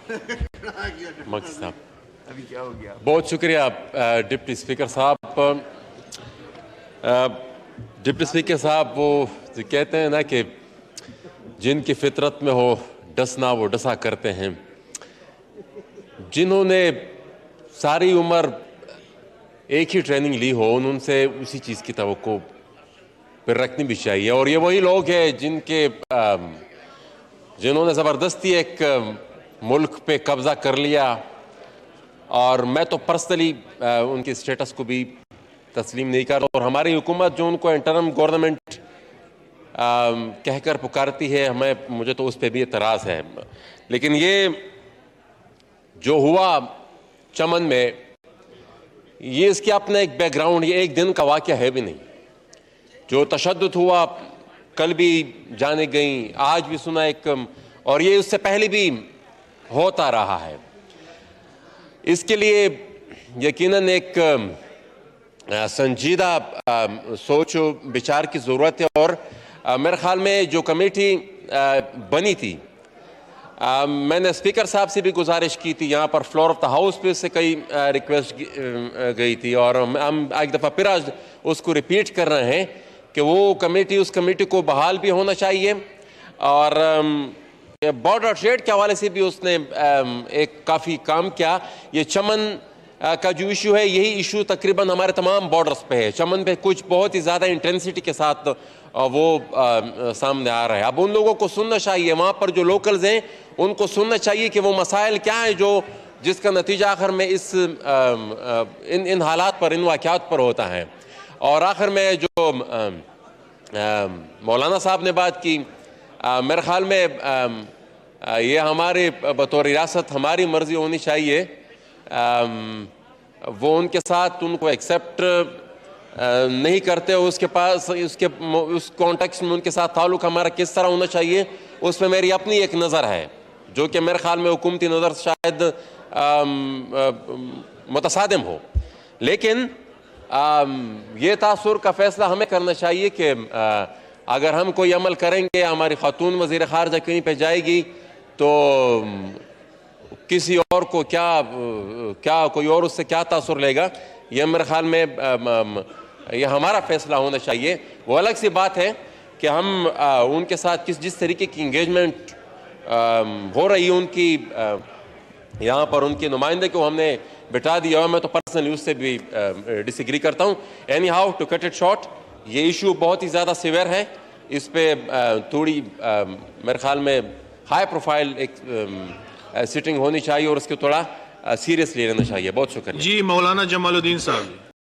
मक्स साहब, अभी क्या हो गया? बहुत शुक्रिया डिप्टी स्पीकर साहब। डिप्टी स्पीकर साहब, वो जो कहते हैं ना कि जिनकी फितरत में हो डसना वो डसा करते हैं। जिन्होंने सारी उम्र एक ही ट्रेनिंग ली हो उनसे उसी चीज़ की तवक्को फिर रखनी भी चाहिए। और ये वही लोग हैं जिन्होंने ज़बरदस्ती एक मुल्क पे कब्ज़ा कर लिया। और मैं तो पर्सनली उनके स्टेटस को भी तस्लीम नहीं कर रहा। और हमारी हुकूमत जो उनको इंटरम गवर्नमेंट कहकर पुकारती है, मुझे तो उस पर भी एतराज़ है। लेकिन ये जो हुआ चमन में, ये इसके अपना एक बैकग्राउंड, ये एक दिन का वाक़या है भी नहीं। जो तशद्दुद हुआ, कल भी जाने गई, आज भी सुना एक, और ये उससे पहले भी होता रहा है। इसके लिए यकीनन एक संजीदा सोच विचार की ज़रूरत है। और मेरे ख्याल में जो कमेटी बनी थी, मैंने स्पीकर साहब से भी गुजारिश की थी, यहाँ पर फ्लोर ऑफ द हाउस पे से कई रिक्वेस्ट गई थी, और हम एक दफ़ा फिर आज उसको रिपीट कर रहे हैं कि वो कमेटी, उस कमेटी को बहाल भी होना चाहिए। और बॉर्डर ट्रेड के हवाले से भी उसने एक काफ़ी काम किया। ये चमन का जो इशू है, यही इशू तकरीबन हमारे तमाम बॉर्डर्स पे है। चमन पे कुछ बहुत ही ज़्यादा इंटेंसिटी के साथ वो सामने आ रहा है। अब उन लोगों को सुनना चाहिए, वहाँ पर जो लोकल्स हैं उनको सुनना चाहिए कि वो मसाइल क्या है जिसका नतीजा आखिर में इन हालात पर, इन वाक़यात पर होता है। और आखिर में जो मौलाना साहब ने बात की, मेरे ख्याल में ये हमारे बतौर रियासत हमारी मर्जी होनी चाहिए। वो उनके साथ उनको एक्सेप्ट नहीं करते, उसके पास उस कॉन्टेक्स्ट में उनके साथ ताल्लुक़ हमारा किस तरह होना चाहिए, उस पर मेरी अपनी एक नज़र है, जो कि मेरे ख्याल में हुकूमती नज़र शायद मुतसादिम हो। लेकिन ये तासुर का फ़ैसला हमें करना चाहिए कि अगर हम कोई अमल करेंगे, हमारी खातून वज़ीर ख़ारजा कहीं पे जाएगी तो किसी और को क्या कोई और उससे क्या तासुर लेगा, यह मेरे ख्याल में यह हमारा फ़ैसला होना चाहिए। वो अलग सी बात है कि हम उनके साथ जिस तरीके की इंगेजमेंट हो रही है, उनकी यहाँ पर उनके नुमाइंदे को हमने बिठा दिया है, मैं तो पर्सनली उससे भी डिसएग्री करता हूँ। Anyhow, to cut it short, ये इशू बहुत ही ज़्यादा सीवियर है। इस पर थोड़ी मेरे ख्याल में हाई प्रोफाइल एक सिटिंग होनी चाहिए और उसको थोड़ा सीरियसली लेना चाहिए। बहुत शुक्रिया जी। मौलाना जमालुद्दीन साहब।